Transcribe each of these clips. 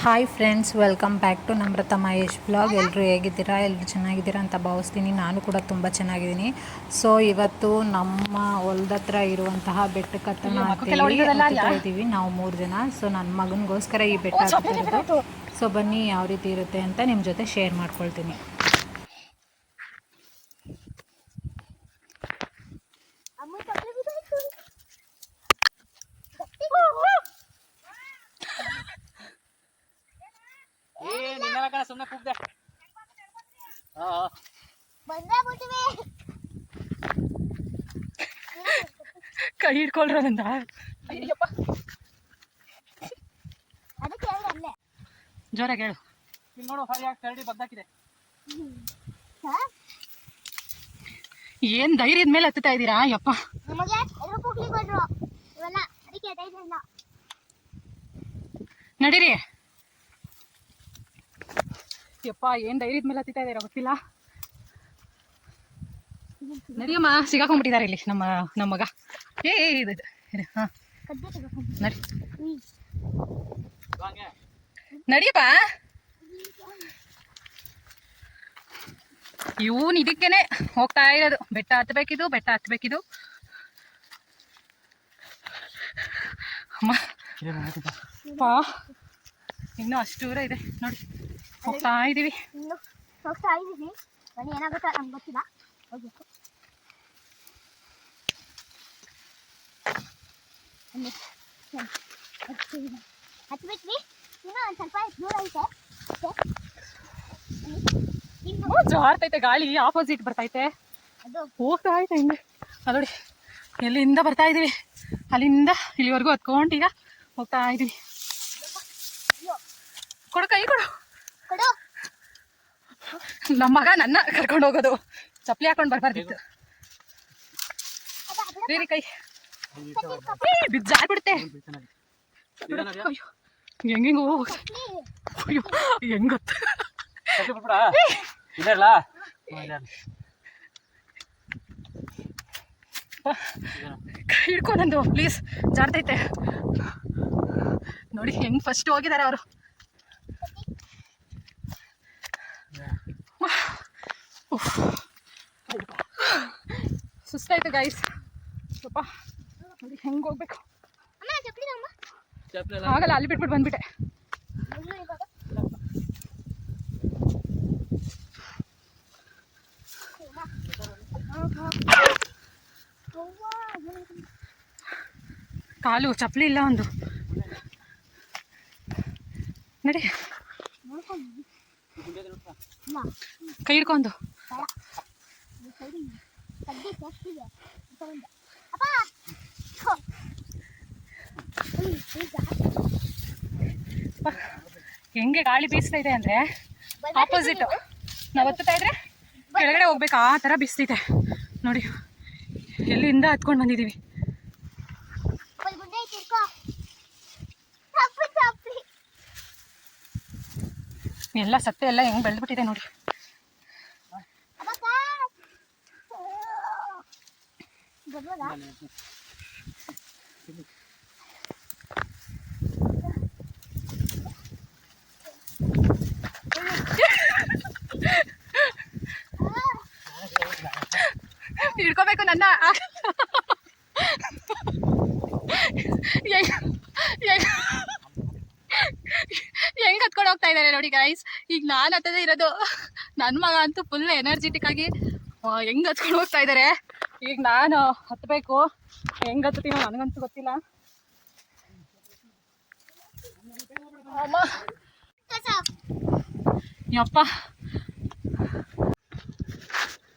Hi friends, welcome back to Namrata Mahesh blog. ಎಲ್ಲರೂ ಹೇಗಿದ್ದೀರಾ? ಎಲ್ಲರೂ ಚೆನ್ನಾಗಿದ್ದೀರಾ ಅಂತ ಭಾವಿಸ್ತೀನಿ. ನಾನು ಕೂಡ ತುಂಬ ಚೆನ್ನಾಗಿದ್ದೀನಿ. ಸೊ ಇವತ್ತು ನಮ್ಮ ಹೊಲದ ಹತ್ರ ಇರುವಂತಹ ಬೆಟ್ಟಕ್ಕೆ ಹತ್ತುತ್ತಾ ಇದ್ದೀವಿ ನಾವು 3 ಜನ. ಸೊ ನನ್ನ ಮಗನಿಗೋಸ್ಕರ ಈ ಬೆಟ್ಟ ಹತ್ತಾ ಇರೋದು. ಸೊ ಬನ್ನಿ ಯಾವ ರೀತಿ ಇರುತ್ತೆ ಅಂತ ನಿಮ್ಮ ಜೊತೆ ಶೇರ್ ಮಾಡ್ಕೊಳ್ತೀನಿ. ಸುಮ್ಮನೆ ಕೂಗ್ದೆ ಕೈ ಹಿಡ್ಕೊಳ್ರಂದ ಜೋರಾಗಿ ಹೇಳು. ಇಲ್ಲಿ ನೋಡು, ಹೊರಗೆ ಕರಡಿ ಬಗ್ದಾಕಿದೆ. ಏನ್ ಧೈರ್ಯದ ಮೇಲೆ ಹತ್ತುತ್ತಾ ಇದ್ದೀರಾ? ಯಪ್ಪ ನಡೀರಿ. ಯಪ್ಪ ಏನ್ ಧೈರ್ಯದ ಮೇಲೆ ಹತ್ತಿತಾ ಇದ್ದೀರಾ ಗೊತ್ತಿಲ್ಲ. ನಡಿಯಮ್ಮ, ಸಿಗಾಕೊಂಡ್ಬಿಟ್ಟಿದ್ದಾರೆ ಇಲ್ಲಿ ನಮ್ಮ ಮಗ. ಹಾ ನಡಿ ನಡಿಯಪ್ಪ. ಇವನ್ ಇದಕ್ಕೇನೆ ಹೋಗ್ತಾ ಇರೋದು. ಬೆಟ್ಟ ಹತ್ಬೇಕಿದು. ಅಮ್ಮ ಪಾ ಇನ್ನು ಅಷ್ಟು ದೂರ ಇದೆ ನೋಡಿ. ಹೋಗ್ತಾ ಇದೀವಿ. ಏನಾಗುತ್ತಾ ನಮ್ಗೆ ಗೊತ್ತಿಲ್ಲ. ಹೋಗ್ಬೇಕು. ಹತ್ಬಿಟ್ವಿ. ಇನ್ನೂ ಒಂದು ಸ್ವಲ್ಪ ದೂರ ಐತೆ. ಜಾರ್ತೈತೆ ಗಾಳಿ, ಆಪೋಸಿಟ್ ಬರ್ತೈತೆ. ಹೋಗ್ತಾ ಐತೆ ಹಿಂಗೆ. ನೋಡಿ ಎಲ್ಲಿಂದ ಬರ್ತಾ ಇದೀವಿ, ಅಲ್ಲಿಂದ ಇಲ್ಲಿವರೆಗೂ ಹತ್ಕೊಂಡು ಈಗ ಹೋಗ್ತಾ ಇದೀವಿ. ಕೊಡು ಕೈ ಕೊಡು. ನಮ್ಮ ಮಗ ನನ್ನ ಕರ್ಕೊಂಡು ಹೋಗೋದು. ಚಪ್ಪಲಿ ಹಾಕೊಂಡು ಬರ್ಬಾರ್ದಿತ್ತು. ಬೇರೆ ಕೈ ಬಿದ್ದಾಡ್ಬಿಡುತ್ತೆ. ಹೆಂಗಿಂಗೋ ಅಯ್ಯೋ ಹೆಂಗ್ ಗೊತ್ತ. ಕೈ ಹಿಡ್ಕೊ ನಂದು ಪ್ಲೀಸ್. ಜಾರ್ತೈತೆ ನೋಡಿ ಹೆಂಗ್ ಫಸ್ಟ್ ಹೋಗಿದ್ದಾರೆ ಅವರು. ಸುಸ್ತಾಯ್ತು ಗೈಸ್. ಸ್ವಲ್ಪ ನೋಡಿ ಹೆಂಗ್ ಹೋಗ್ಬೇಕು. ಆಗಲ್ಲ, ಅಲ್ಲಿ ಬಿಟ್ಬಿಟ್ಟು ಬಂದ್ಬಿಟ್ಟೆ. ಕಾಲು ಚಪ್ಪಲಿ ಇಲ್ಲ ಒಂದು. ನಡಿ ಕೈ ಹಿಡ್ಕೊಂಡು. ಹೆಂಗೆ ಗಾಳಿ ಬೀಸ್ತಾ ಇದೆ ಅಂದ್ರೆ ಆಪೋಸಿಟ್ ನಾವು ಹತ್ತುತ್ತಾ ಇದ್ರೆ ಕೆಳಗಡೆ ಹೋಗ್ಬೇಕು, ಆ ಥರ ಬೀಸ್ತೈತೆ ನೋಡಿ. ಎಲ್ಲಿಂದ ಹತ್ಕೊಂಡು ಬಂದಿದ್ದೀವಿ. ಎಲ್ಲ ಸತ್ತೆ ಎಲ್ಲ ಹೆಂಗ್ ಬೆಳೆದ್ಬಿಟ್ಟಿದೆ ನೋಡಿ. ಹಿಡ್ಕೋಬೇಕು ನನ್ನ. ಹೆಂಗ್ ಹತ್ಕೊಂಡು ಹೋಗ್ತಾ ಇದ್ದಾರೆ ನೋಡಿ ಗೈಸ್. ಈಗ ನಾನು ಹತ್ತದೇ ಇರೋದು. ನನ್ನ ಮಗ ಅಂತೂ ಫುಲ್ ಎನರ್ಜೆಟಿಕ್ ಆಗಿ ಹೆಂಗ್ ಹತ್ಕೊಂಡು ಹೋಗ್ತಾ ಇದ್ದಾರೆ. ಈಗ ನಾನು ಹತ್ತಬೇಕು. ಹೆಂಗ್ ಹತ್ತೀನೋ ನನಗಂತೂ ಗೊತ್ತಿಲ್ಲ. ಅಮ್ಮ ಯಪ್ಪ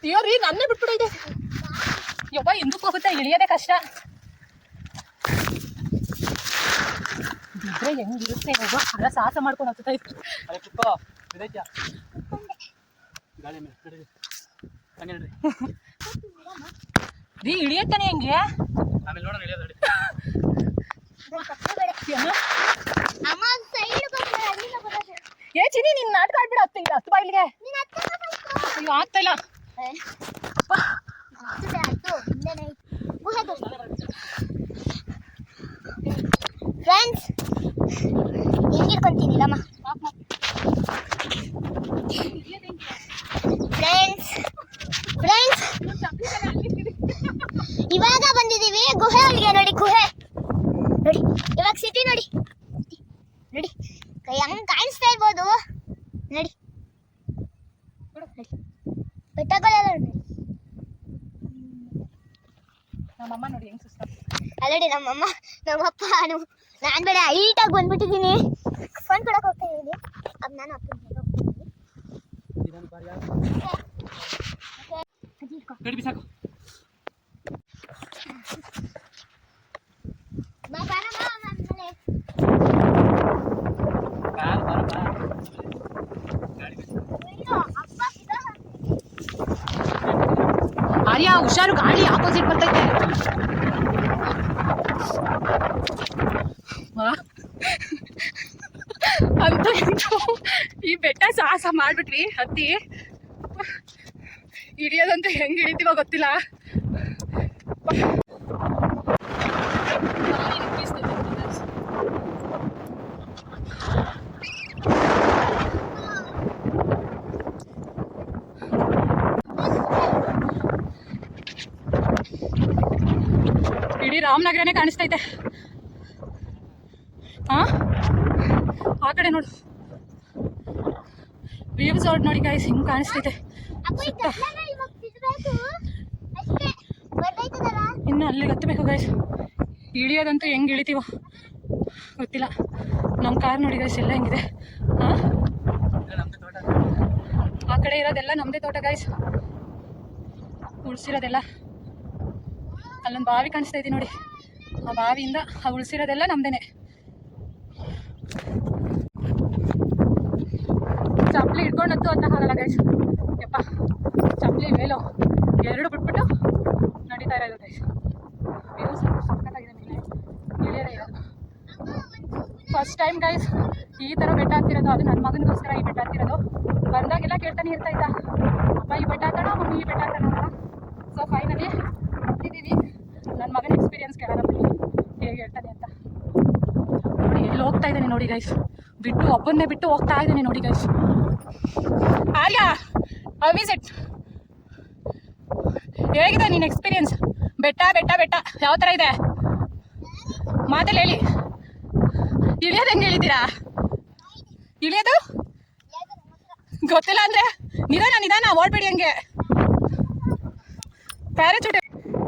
ಅಯ್ಯೋ ರೀ, ನನ್ನೇ ಬಿಟ್ಬಿಡೈತೆ. ಯಪ್ಪ ಹಿಂದಕ್ಕೆ ಹೋಗುತ್ತೆ, ಇಳಿಯೋದೇ ಕಷ್ಟ. ಬಿದ್ರೆ ಹೆಂಗಿರುತ್ತೆ ಹೋಗೋ. ಅಲ್ಲ ಸಾಹಸ ಮಾಡ್ಕೊಂಡು ಹತ್ತುತ್ತಾ ಇತ್ತು. ರೀ ಇಳಿಯತ್ತಾನೆ ಹೆಂಗೆ? ಏ ಚಿನಿ, ನಿನ್ ನಾಟಕ ಆಡ್ಬಿಡ. ಹತ್ತು ಬಾ ಇಲ್ಲಿಗೆ. ಅಯ್ಯೋ ಆಗ್ತಾ ಇಲ್ಲ. ಫ್ರೆಂಡ್ಸ್ ಹಿಂಗಿರ್ಕೊಂತೀನಿ ನಮ್ಮ ಫ್ರೆಂಡ್ಸ್ ಇವಾಗ ಬಂದಿದ್ದೀವಿ ಗುಹೆ ಒಳಗೆ. ನೋಡಿ ಗುಹೆ ನೋಡಿ, ಇವಾಗ ಸಿಟಿ ನೋಡಿ ನೋಡಿ ಹೆಂಗ್ ಕಾಣಿಸ್ತಾ ಇರ್ಬೋದು ನೋಡಿ. ಬೆಟ್ಟಗಳೆಲ್ಲ ನೋಡಿ. ನಮ್ಮಮ್ಮ ನೋಡಿ ಹೆಂಗ್ ಸುಸ್ತ. ಅಲ್ಲಡಿ ನಮ್ಮಮ್ಮ ನಮ್ಮಪ್ಪ ನಾನು ಬೇಡ ಹೈಟಾಗಿ ಬಂದ್ಬಿಟ್ಟಿದ್ದೀನಿ. ಫೋನ್ ಕೊಡಕ್ಕೆ ಹೋಗ್ತಾ ಇದ್ದೀನಿ. ಅದು ನಾನು ಅಪ್ಪ ಆರ್ಯ ಹುಷಾರು, ಗಾಡಿ ಆಪೋಸಿಟ್ ಬರ್ತೈತೆ. ಅಂತೂ ಈ ಬೆಟ್ಟ ಸಾಹಸ ಮಾಡ್ಬಿಟ್ವಿ ಹತ್ತಿ. ಹಿಡಿಯೋದಂತೂ ಹೆಂಗ್ ಹಿಡಿತೀವೋ ಗೊತ್ತಿಲ್ಲ. ಇಡೀ ರಾಮನಗರನೇ ಕಾಣಿಸ್ತೈತೆ. ಆ ಕಡೆ ನೋಡು, ವ್ಯೂಸ್ ಔಟ್ ನೋಡಿ ಗೈಸ್, ಹಿಂಗ್ ಕಾಣಿಸ್ತೈತೆ. ಇನ್ನು ಅಲ್ಲಿಗೆ ಹತ್ತಬೇಕು ಗೈಸ್. ಇಳಿಯೋದಂತೂ ಹೆಂಗ್ ಇಳಿತೀವೋ ಗೊತ್ತಿಲ್ಲ. ನಮ್ಮ ಕಾರ್ ನೋಡಿ ಗೈಸ್ ಎಲ್ಲ ಹೆಂಗಿದೆ. ಆ ಕಡೆ ಇರೋದೆಲ್ಲ ನಮ್ಮದೇ ತೋಟ ಗೈಸ್, ಉಳಿಸಿರೋದೆಲ್ಲ. ಅಲ್ಲೊಂದು ಬಾವಿ ಕಾಣಿಸ್ತಾ ಇದೆ ನೋಡಿ, ಆ ಬಾವಿಯಿಂದ ಆ ಉಳಿಸಿರೋದೆಲ್ಲ ನಮ್ದೇನೆ. ಚಪ್ಪಲಿ ಹಿಡ್ಕೊಂಡಂತೂ ಅಂತ ಆಗಲ್ಲ ಗೈಸ್. ಯಪ್ಪ, ಚಪ್ಪಲಿ ಮೇಲೋ ಎರಡು ಬಿಟ್ಬಿಟ್ಟು ನಡೀತಾ ಇರೋದು ಗೈಸ್. ವ್ಯೂಸ್ ಸಕ್ಕತ್ತಾಗಿದೆ. ಮೇಲೆ ಇಳಿಯೋದೇ ಇರೋದು ಫಸ್ಟ್ ಟೈಮ್ ಗೈಸ್ ಈ ಥರ ಬೆಟ್ಟ ಹತ್ತಿರೋದು. ಅದು ನನ್ನ ಮಗನಿಗೋಸ್ಕರ ಈ ಬೆಟ್ಟ ಹತ್ತಿರೋದು. ಬಂದಾಗೆಲ್ಲ ಕೇಳ್ತಾನೆ ಇರ್ತಾ ಇದ್ದ, ಅಪ್ಪ ಈ ಬೆಟ್ಟ ಹತ್ತೋಣ, ಮಮ್ಮಿ ಈ ಬೆಟ್ಟ ಹತ್ತೋಣ ಅಂತ. ಸೊ ಫೈನಲಿ ಹತ್ತಿದ್ದೀವಿ. ನನ್ನ ಮಗನ ಎಕ್ಸ್ಪೀರಿಯನ್ಸ್ ಕೇಳೋಣ ಬನ್ನಿ ಹೇಗೆ ಹೇಳ್ತಾನೆ ಅಂತ. ನೋಡಿ ಎಲ್ಲಿ ಹೋಗ್ತಾ ಇದ್ದಾನೆ ನೋಡಿ ಗೈಸ್, ಬಿಟ್ಟು ಒಬ್ಬನ್ನೇ ಬಿಟ್ಟು ಹೋಗ್ತಾ ಇದ್ದಾನೆ ನೋಡಿ guys. Arya, how is it? ಹೇಗಿದೆ ನಿನ್ನ ಎಕ್ಸ್ಪೀರಿಯನ್ಸ್? ಬೆಟ್ಟ ಬೆಟ್ಟ ಬೆಟ್ಟ ಯಾವ ಥರ ಇದೆ ಮಾತಲ್ಲಿ ಹೇಳಿ. ಇಳಿಯೋದು ಹೆಂಗೆ ಇಳಿತೀರಾ? ಇಳಿಯೋದು ಗೊತ್ತಿಲ್ಲ ಅಂದರೆ ನಿಧಾನ ಓಡ್ಬೇಡಿ ಹಂಗೆ.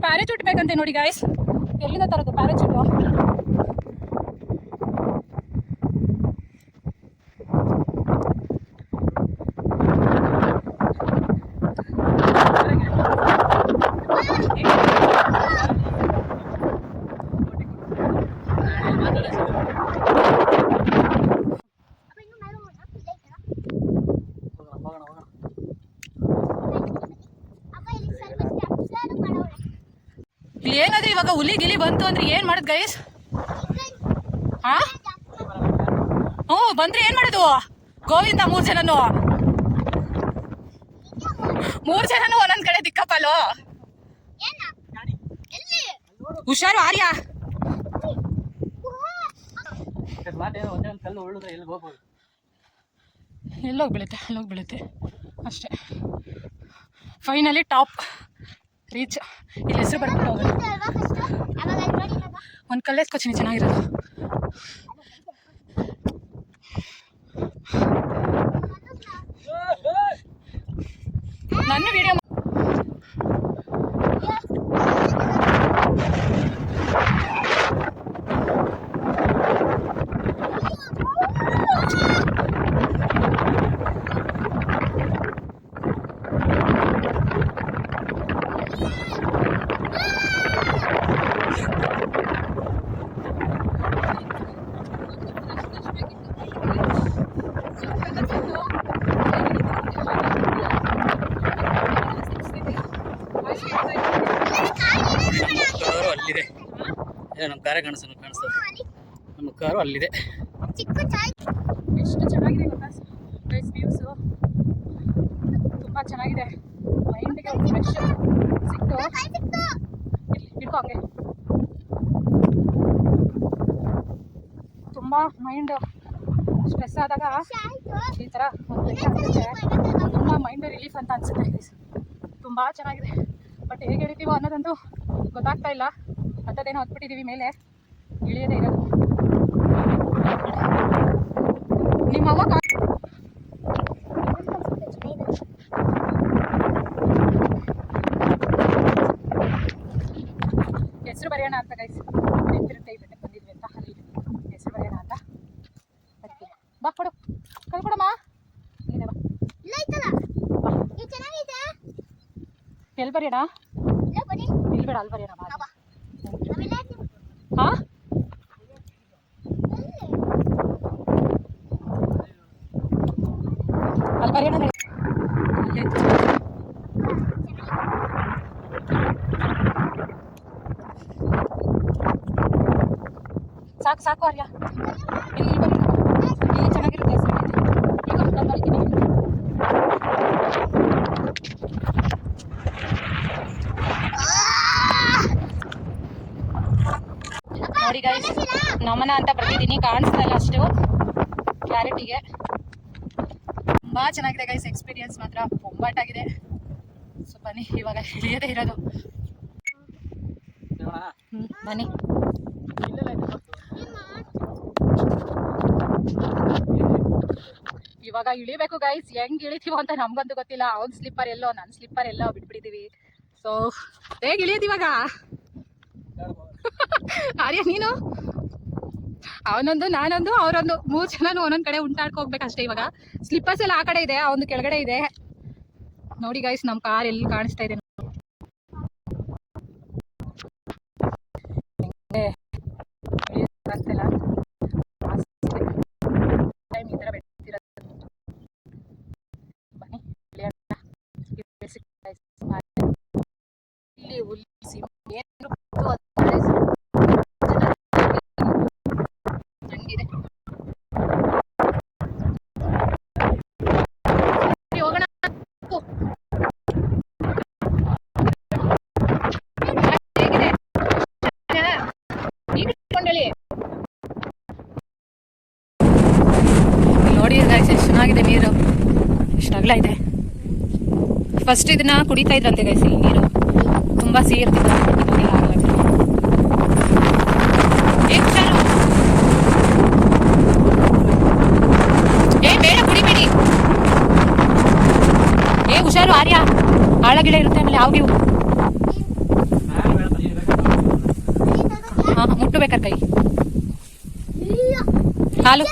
ಪ್ಯಾರಾಚೂಟ್ ಬೇಕಂತೆ ನೋಡಿ ಗಾಯ್ಸ್. ಎಲ್ಲಿಂದ ತರೋದು ಪ್ಯಾರಾಚೂಟು? ಏನಾದ್ರೆ ಇವಾಗ ಹುಲಿ ಗಿಲಿ ಬಂತು ಅಂದ್ರೆ ಏನ್ ಮಾಡೋದು ಗೈಸ್? ಬಂದ್ರೆ ಏನ್ ಮಾಡೋದು? ಗೋವಿಂದ, ಮೂರ್ ಜನನು ಒಂದೊಂದ್ ಕಡೆ ದಿಕ್ಕಪ್ಪಲು. ಹುಷಾರು ಆರ್ಯ. ಎಲ್ಲೋಗಿ ಬೀಳುತ್ತೆ ಅಷ್ಟೇ. Finally top reach. ಇಲ್ಲಿ ಹೆಸರು ಬರ್ಬಿಟ್ಟು ಹೋಗೋದು. ಒಂದು ಕಲ್ಲೆಸ್ಕೊತೀನಿ ಚೆನ್ನಾಗಿರೋದು. ನನ್ನ ವಿಡಿಯೋ ಅಲ್ಲಿದೆ. ನಮ್ಮ ಕಾರೇ ಕಾಣಿಸ್ತದೆ. ನಮ್ಮ ಕಾರು ಅಲ್ಲಿದೆ. ಎಷ್ಟು ಚೆನ್ನಾಗಿದೆ ಗೊತ್ತಾ ಗೈಸ್, ವ್ಯೂಸು ತುಂಬ ಚೆನ್ನಾಗಿದೆ. ಮೈಂಡಿಗೆ ಫ್ರೆಶ್ ಸಿಕ್ತು. ಇಟ್ಕೋ ಹಂಗೆ. ತುಂಬ ಮೈಂಡ್ ಸ್ಟ್ರೆಸ್ ಆದಾಗ ಈ ಥರ ಒಂದು ಬೆಟ್ಟ ಹತ್ತಿದ್ರೆ ತುಂಬ ಮೈಂಡ್ ರಿಲೀಫ್ ಅಂತ ಅನ್ಸುತ್ತೆ ಗೈಸ್. ತುಂಬ ಚೆನ್ನಾಗಿದೆ. ಬಟ್ ಹೇಗೆ ಇಳಿತೀವೋ ಅನ್ನೋದಂತೂ ಗೊತ್ತಾಗ್ತಾ ಇಲ್ಲ. ಹತ್ತದೇನೋ ಹತ್ಬಿಟ್ಟಿದ್ದೀವಿ, ಮೇಲೆ ಇಳಿಯೋದೇ ಇರೋದು. ನಿಮ್ಮ ಅವ್ವ ಹೆಸರು ಬರೆಯೋಣ ಅಂತ ಗೈಸ್. ನೆನಪಿರುತ್ತೆ ಈ ಬೆಟ್ಟಕ್ಕೆ ಬಂದಿದ್ವಿ ಅಂತ. ಅಲ್ಲಿ ಹೆಸರು ಬರೆಯೋಣ ಅಂತ ಬರ್ತೀವಿ. ಬಾ ಕೊಡು, ಕಲ್ ಕೊಡಮ್ಮ. ಇಲ್ಲಿದೆ ಬಾ. ಎಲ್ಲಿ ಬರೆಯೋಣ? ಇಲ್ಲಿ ಬೇಡ, ಅಲ್ಲಿ ಬರೆಯೋಣ ಬಾ. ಹಾಂ ಅಲ್ಲಿ ಬರೆಯೋಣ. ಸಾಕು ಸಾಕು ಆರ್ಯ, ಇಲ್ಲಿ ಬರೀ, ಇಲ್ಲಿ ಚೆನ್ನಾಗಿರುತ್ತೆ. ಈಗ ನಾನು ಬರೀತೀನಿ. ನೋಡಿ ಗೈಸ್, ನಮನ ಅಂತ ಬರ್ತಿದ್ದೀನಿ, ಕಾಣಿಸ್ತಾ ಇಲ್ಲ ಅಷ್ಟು ಕ್ಲಾರಿಟಿಗೆ. ತುಂಬ ಚೆನ್ನಾಗಿದೆ ಗೈಸ್, ಎಕ್ಸ್ಪೀರಿಯನ್ಸ್ ಮಾತ್ರ ಬೊಂಬಾಟಾಗಿದೆ. ಸೊ ಬನ್ನಿ, ಇವಾಗ ಇಳಿಯದೇ ಇರೋದು. ಬನ್ನಿ. ಇವಾಗ ಇಳಿಬೇಕು ಗೈಸ್. ಹೆಂಗ್ ಇಳಿತೀವೋ ಅಂತ ನಮ್ಗಂತೂ ಗೊತ್ತಿಲ್ಲ. ಅವ್ನ ಸ್ಲಿಪ್ಪರ್ ಎಲ್ಲೋ, ನನ್ನ ಸ್ಲಿಪ್ಪರ್ ಎಲ್ಲೋ ಬಿಟ್ಬಿಟ್ಟಿದೀವಿ. ಸೊ ಹೇಗೆ ಇಳಿಯೋದು ಇವಾಗ? ಆರ್ಯ ನೀನು, ಅವನೊಂದು ನಾನೊಂದು ಅವರೊಂದು, 3 ಜನನು ಒಂದೊಂದ್ ಕಡೆ ಉಂಟಾಡ್ಕೋಗ್ಬೇಕಷ್ಟೇ. ಇವಾಗ ಸ್ಲಿಪ್ಪರ್ಸ್ ಎಲ್ಲ ಆ ಕಡೆ ಇದೆ, ಅವನು ಕೆಳಗಡೆ ಇದೆ. ನೋಡಿ ಗೈಸ್, ನಮ್ಮ ಕಾರ್ ಎಲ್ಲಿ ಕಾಣಿಸ್ತಾ ಇದೆ. ನೋಡಿ ಗೈಸ್, ಎಷ್ಟು ಚೆನ್ನಾಗಿದೆ ನೀರು, ಎಷ್ಟು ಅಗಲ ಇದೆ. ಫಸ್ಟ್ ಇದನ್ನ ಕುಡಿತಾ ಇದ್ರಂತೆ ಗೈಸ್, ಇಲ್ಲಿ ನೀರು ತುಂಬಾ ಸಿಹಿ ಇರ್ತಿತ್ತು. ಬೇಡ ಕುಡಿಬೇಡಿ, ಹುಷಾರು ಆರ್ಯ, ಆಳಗಿಡ ಇರುತ್ತೆ. ಆಮೇಲೆ ಯಾವ ನೀವು ಮುಟ್ಟಬೇಕಾರೆ ಕೈ ಕಾಲು.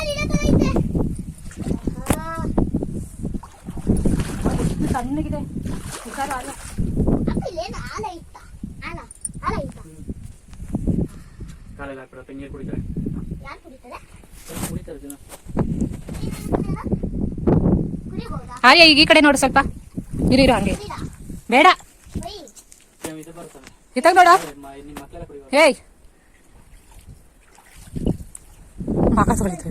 ಸಣ್ಣಗಿದೆ, ಹುಷಾರು ಆರ್ಯ. ಆರ್ಯ ಈಗ ಈ ಕಡೆ ನೋಡು ಸ್ವಲ್ಪ. ಇರು ಹಂಗೆ, ಬೇಡ ಇತ್ತಾಗ ನೋಡ. ಹೇಯ್ ಮಗ ತೊಳಿತು,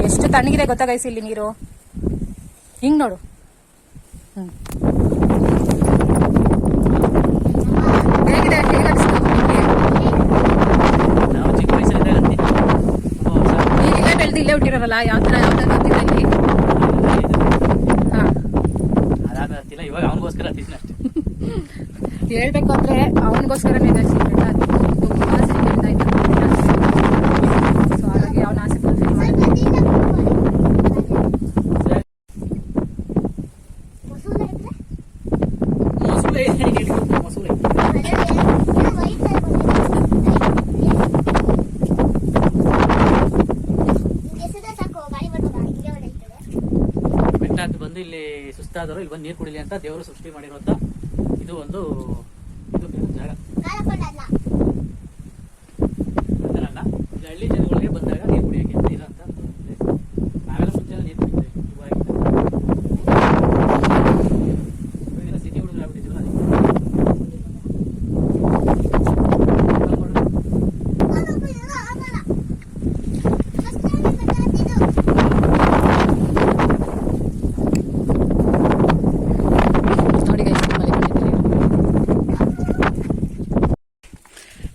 ಎಷ್ಟು ತಣ್ಣಗಿದೆ ಗೊತ್ತಾ ಗೈಸ್ ಇಲ್ಲಿ ನೀರು. ಹಿಂಗ್ ನೋಡು. ಹೇಗಿದೆ, ಹೇಗೆ ಅನಿಸ್ತು ಈಗ? ಇಲ್ಲೇ ಬೆಳೆದು ಇಲ್ಲೇ ಹುಟ್ಟಿರೋರಲ್ಲ, ಯಾವ ತರ ಯಾವ್ದಾದ್ರು ಗೊತ್ತಿಲ್ಲ ಇಲ್ಲಿ. ಇವಾಗ ಅವನಿಗೋಸ್ಕರ ಹೇಳ್ಬೇಕು ಅಂದ್ರೆ ಅವನಿಗೋಸ್ಕರನೇ ತುಂಬಾ ಶ್ರೀಮಂತ ಆಯ್ತು. ಸೊ ಹಾಗಾಗಿ ಅವನ ಆಸೆ ಫುಲ್ಫಿಲ್ ಮಾಡಿ. ಬೆಟ್ಟ ಬಂದು ಇಲ್ಲಿ ಸುಸ್ತಾದರು ಇಲ್ಲಿ ಬಂದು ನೀರು ಕುಡಿಲಿ ಅಂತ ದೇವರು ಸೃಷ್ಟಿ ಮಾಡಿರುವಂತ ಇದು ಒಂದು ಜಾಗ. ಹಳ್ಳಿ ಜನಗಳಿಗೆ ಬಂದಾಗ ನೀರು ಕುಡಿಯೋಕೆ ಇರೋಂಥ ಪ್ಲೇಸ್. ನಾವೆಲ್ಲ ಮುಂಚೆ ನೀರು ಕುಡಿತೇವೆ, ಇವಾಗ ಸಿಟಿ ಹುಡುಗರು ಆಗ್ಬಿಟ್ಟಿದ್ವಲ್ಲ.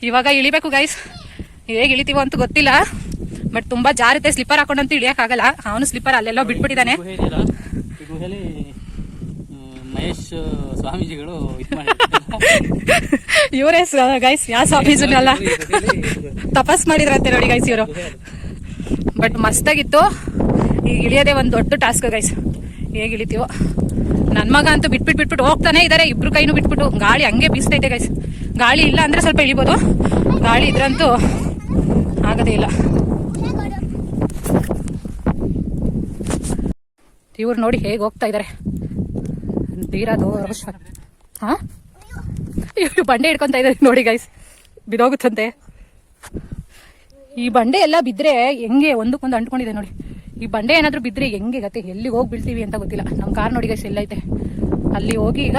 ಇವಾಗ ಇಳಿಬೇಕು ಗೈಸ್. ಹೇಗೆ ಇಳಿತೀವೋ ಅಂತ ಗೊತ್ತಿಲ್ಲ, ಬಟ್ ತುಂಬಾ ಜಾರುತ್ತೆ, ಸ್ಲಿಪ್ಪರ್ ಹಾಕೊಂಡಂತೂ ಇಳಿಯಕ್ಕಾಗಲ್ಲ. ಅವನು ಸ್ಲಿಪ್ಪರ್ ಅಲ್ಲೆಲ್ಲೋ ಬಿಟ್ಬಿಟ್ಟಿದ್ದಾನೆ. ಗುಹೆ ಇದೆಯಲ್ಲ, ಈ ಗುಹೆಯಲ್ಲಿ ಮಹೇಶ್ ಸ್ವಾಮೀಜಿಗಳು ಇದು ಮಾಡಿದ್ದಾರೆ. ಇವರೇ ಗೈಸ್, ಯಾವ ಸ್ವಾಮೀಜಿನಲ್ಲ ತಪಸ್ ಮಾಡಿದ್ರಂತೆ ನೋಡಿ ಗೈಸ್ ಇವರು. ಬಟ್ ಮಸ್ತಾಗಿತ್ತು. ಈಗ ಇಳಿಯೋದೇ ಒಂದು ದೊಡ್ಡ ಟಾಸ್ಕ್ ಗೈಸ್. ಹೇಗೆ ಇಳಿತೀವೋ. ನನ್ನ ಮಗ ಅಂತೂ ಬಿಟ್ಬಿಟ್ಟು ಹೋಗ್ತಾನೆ ಇದಾರೆ, ಇಬ್ರು ಕೈನೂ ಬಿಟ್ಬಿಟ್ಟು. ಗಾಳಿ ಹಂಗೆ ಬೀಸ್ತೈತೆ ಗೈಸ್. ಗಾಳಿ ಇಲ್ಲ ಅಂದ್ರೆ ಸ್ವಲ್ಪ ಇಳಿಬೋದು, ಗಾಳಿ ಇದ್ರಂತೂ ಆಗದೇ ಇಲ್ಲ. ಇವ್ರು ನೋಡಿ ಹೇಗೆ ಹೋಗ್ತಾ ಇದಾರೆ. ತೀರಾ ಹಾ, ಇವ್ರು ಬಂಡೆ ಹಿಡ್ಕೊಂತ ಇದಾರೆ ನೋಡಿ ಗೈಸ್, ಬಿದೋಗುತ್ತಂತೆ. ಈ ಬಂಡೆ ಎಲ್ಲ ಬಿದ್ರೆ ಹೆಂಗೆ ಒಂದಕ್ಕೊಂದು ಅಂಟ್ಕೊಂಡಿದೆ ನೋಡಿ. ಈ ಬಂಡೆ ಏನಾದ್ರು ಬಿದ್ರೆ ಹೆಂಗೆ ಗತಿ, ಎಲ್ಲಿಗೆ ಹೋಗಿ ಬೀಳ್ತೀವಿ ಅಂತ ಗೊತ್ತಿಲ್ಲ. ನಮ್ಮ ಕಾರ್ ನೋಡಿ ಗೈಸ್ ಎಲ್ಲೈತೆ, ಅಲ್ಲಿ ಹೋಗಿ ಈಗ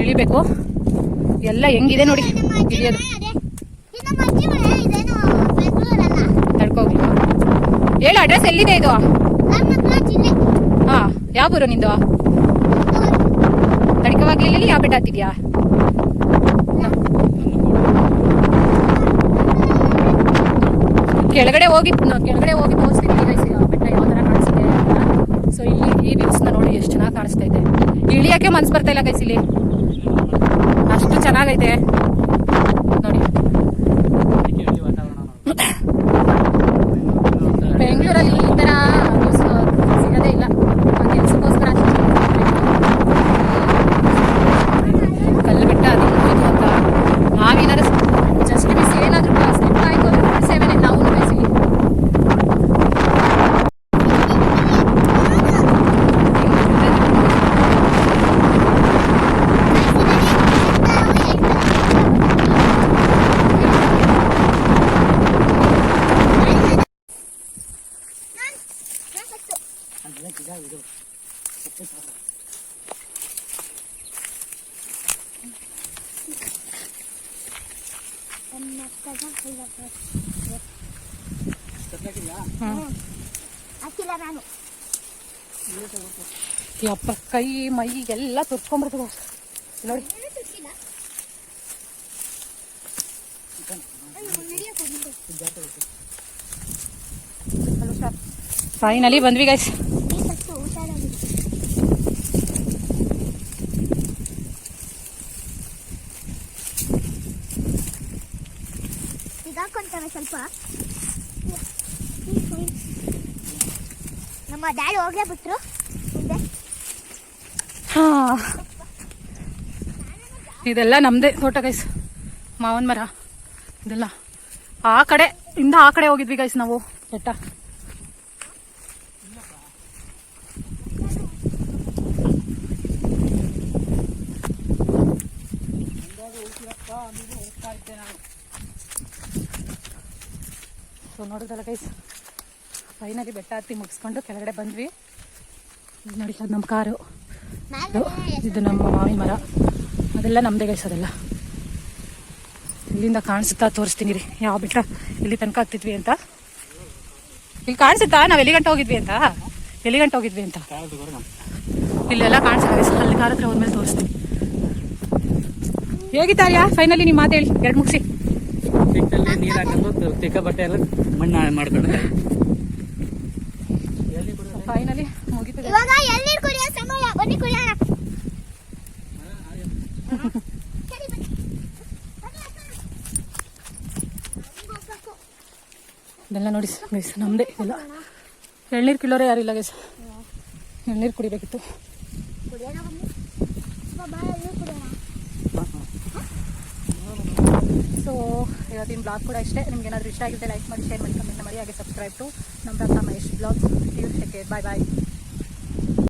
ಇಳಿಬೇಕು. ಎಲ್ಲ ಹೆಂಗಿದೆ ನೋಡಿ ಇಳಿಯೋದು. ತಡ್ಕೋಗಿ ಹೇಳು, ಅಡ್ರೆಸ್ ಎಲ್ಲಿದೆ ಇದು? ಹಾ, ಯಾವ ಊರು ನಿಂದು? ತಡ್ಕವಾಗ್ಲಿಲ್ಲ, ಯಾವ ಬೆಟ್ಟ ಹತ್ತಿದ್ಯಾ? ಕೆಳಗಡೆ ಹೋಗಿ ತೋರಿಸ್ತೀನಿ ಗೈಸ್ ಬೆಟ್ಟ ಯಾವ ತರ ಕಾಣಿಸ್ತಿದೆ ಅಂತ. ಸೊ ಇಲ್ಲಿ ಈ ವ್ಯೂಸ್ನ ನೋಡಿ ಎಷ್ಟು ಚೆನ್ನಾಗಿ ಕಾಣಿಸ್ತಾ ಇದೆ. ಇಳಿಯಕ್ಕೆ ಮನ್ಸು ಬರ್ತಾ ಇಲ್ಲ ಗೈಸ್, ಇಲ್ಲಿ ಅಷ್ಟು ಚೆನ್ನಾಗೈತೆ ನೋಡಿ. ಬೆಂಗಳೂರಲ್ಲಿ ಈ ತರ ಸಿಗದೇ ಇಲ್ಲ. ಕೆಲಸಕ್ಕೋಸ್ಕರ ಕಲ್ಲು ಬೆಟ್ಟ ಅದು ಹೋಯ್ತು ಅಂತ ನಾವೇನಾದ್ರು ಜಸ್ಟ್ ಮಿಸ್ ಏನಾದ್ರು ಸ್ಲಿಪ್ ಆಯ್ತು ಅಂದ್ರೆ ಸೇವೆನೆ ನಾವು ಬಯಸಿವಿ. ಯಪ್ಪ, ಕೈ ಮೈ ಎಲ್ಲ ತುರ್ಕೊಂಡ್ಬಿಡ್ತದೆ ನೋಡಿ. ಫೈನಲಿ ಬಂದ್ವಿ ಗೈಸ್. ಸ್ವಲ್ಪ ನಮ್ಮ ಡ್ಯಾಡಿ ಹೋಗ್ಲೇ ಬಿಟ್ರು ಮುಂದೆ. ಇದೆಲ್ಲ ನಮ್ದೇ ತೋಟ ಗೈಸ್, ಮಾವನ್ ಮರ ಇದೆಲ್ಲ. ಆ ಕಡೆ ಇಂದ ಆ ಕಡೆ ಹೋಗಿದ್ವಿ ಗೈಸ್ ನಾವು ಬೆಟ್ಟ. ಸೊ ನೋಡಿದ್ರಲ್ಲ ಗೈಸ್, ಫೈನಲಿ ಬೆಟ್ಟ ಹತ್ತಿ ಮುಗಿಸ್ಕೊಂಡು ಕೆಳಗಡೆ ಬಂದ್ವಿ. ನೋಡಿ, ಅದು ನಮ್ಮ ಕಾರು, ಇದು ನಮ್ಮ ಮಾವಿನ ಮರ, ಅದೆಲ್ಲ ನಮ್ಮದೇ ಗೈಸ್. ಅದೆಲ್ಲ ಇಲ್ಲಿಂದ ಕಾಣಿಸುತ್ತಾ ತೋರಿಸ್ತೀನಿ ರೀ ಯಾವ ಬೆಟ್ಟ ಇಲ್ಲಿ ತನಕ ಹತ್ತಿದ್ವಿ ಅಂತ. ಇಲ್ಲಿ ಕಾಣಿಸುತ್ತಾ ನಾವು ಎಲ್ಲಿ ಗಂಟೆ ಹೋಗಿದ್ವಿ ಅಂತ, ಇಲ್ಲೆಲ್ಲ ಕಾಣಿಸುತ್ತೆ ಗೈಸ್. ಅಲ್ಲಿ ಕಾರ್ ಹತ್ರ ಹೋದ್ಮೇಲೆ ತೋರಿಸ್ತೀನಿ. ಹೇಗಿತ್ತಾರ್ಯಾ ಫೈನಲಿ ನಿಮ್ಮ ಮಾತು ಹೇಳಿ, ಎರಡು ಮುಗಿಸಿ. ನೀರು ಹಾಕೊಂಡು ತಿಕ್ಕ ಬಟ್ಟೆ ಎಲ್ಲ ಮಣ್ಣು ಮಾಡ್ಕೊಂಡು ಫೈನಲಿ ಮುಗಿತು. ಇವಾಗ ಎಳ್ನೀರು ಕುಡಿಯೋ ಸಮಯ, ಬನ್ನಿ ಕುಡಿಯೋಣ. ಇದೆಲ್ಲ ನೋಡಿ ಗೈಸ್ ನಮ್ದೇ ಇದೆಲ್ಲ. ಎಳ್ನೀರು ಕಿಲೋರೇ ಯಾರಿಲ್ಲ ಗೈಸ್, ಎಳ್ನೀರು ಕುಡಿಬೇಕಿತ್ತು. ಸೊ ಇವತ್ತಿನ ಬ್ಲಾಗ್ ಕೂಡ ಇಷ್ಟೇ. ನಿಮ್ಗೆ ಏನಾದರೂ ಇಷ್ಟ ಆಗಿದ್ರೆ ಲೈಕ್ ಮಾಡಿ, ಶೇರ್ ಮಾಡಿ, ಕಮೆಂಟ್ ಮಾಡಿ, ಹಾಗೆ subscribe to Namrata Mahesh blog. Bye bye.